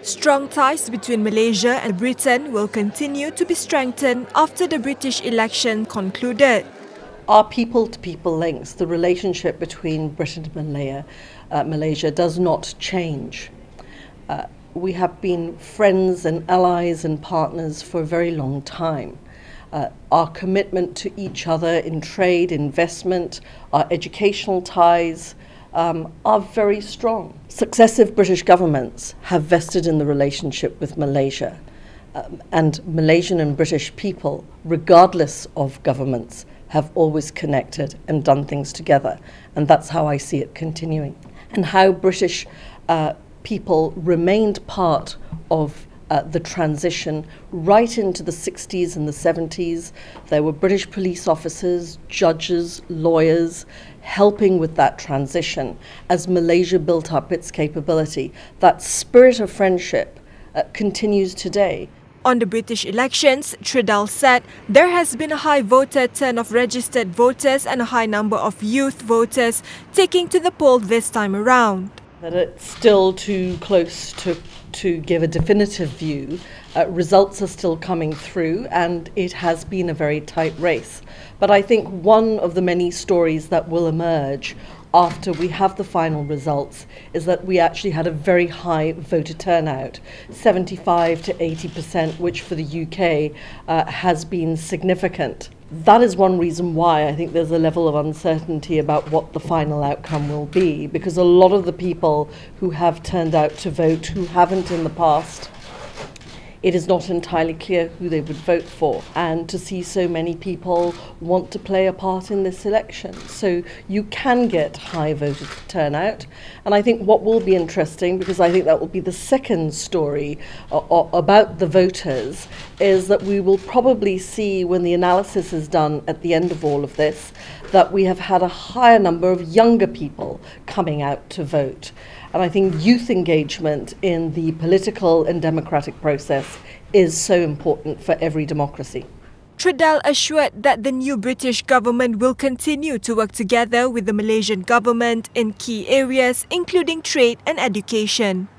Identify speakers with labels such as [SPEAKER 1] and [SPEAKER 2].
[SPEAKER 1] Strong ties between Malaysia and Britain will continue to be strengthened after the British election concluded.
[SPEAKER 2] Our people-to-people links, the relationship between Britain and Malaysia does not change. We have been friends and allies and partners for a very long time. Our commitment to each other in trade, investment, our educational ties are very strong. Successive British governments have vested in the relationship with Malaysia, and Malaysian and British people, regardless of governments, have always connected and done things together, and that's how I see it continuing. And how British people remained part of the transition right into the 60s and the 70s. There were British police officers, judges, lawyers helping with that transition as Malaysia built up its capability. That spirit of friendship continues today.
[SPEAKER 1] On the British elections, Treadell said there has been a high voter turn of registered voters and a high number of youth voters taking to the poll this time around.
[SPEAKER 2] That it's still too close to give a definitive view. Results are still coming through, and it has been a very tight race. But I think one of the many stories that will emerge after we have the final results is that we actually had a very high voter turnout, 75 to 80%, which for the UK has been significant. That is one reason why I think there's a level of uncertainty about what the final outcome will be, because a lot of the people who have turned out to vote, who haven't in the past, it is not entirely clear who they would vote for. And to see so many people want to play a part in this election. So you can get high voter turnout. And I think what will be interesting, because I think that will be the second story about the voters, is that we will probably see, when the analysis is done at the end of all of this, that we have had a higher number of younger people coming out to vote. And I think youth engagement in the political and democratic process is so important for every democracy.
[SPEAKER 1] Treadell assured that the new British government will continue to work together with the Malaysian government in key areas, including trade and education.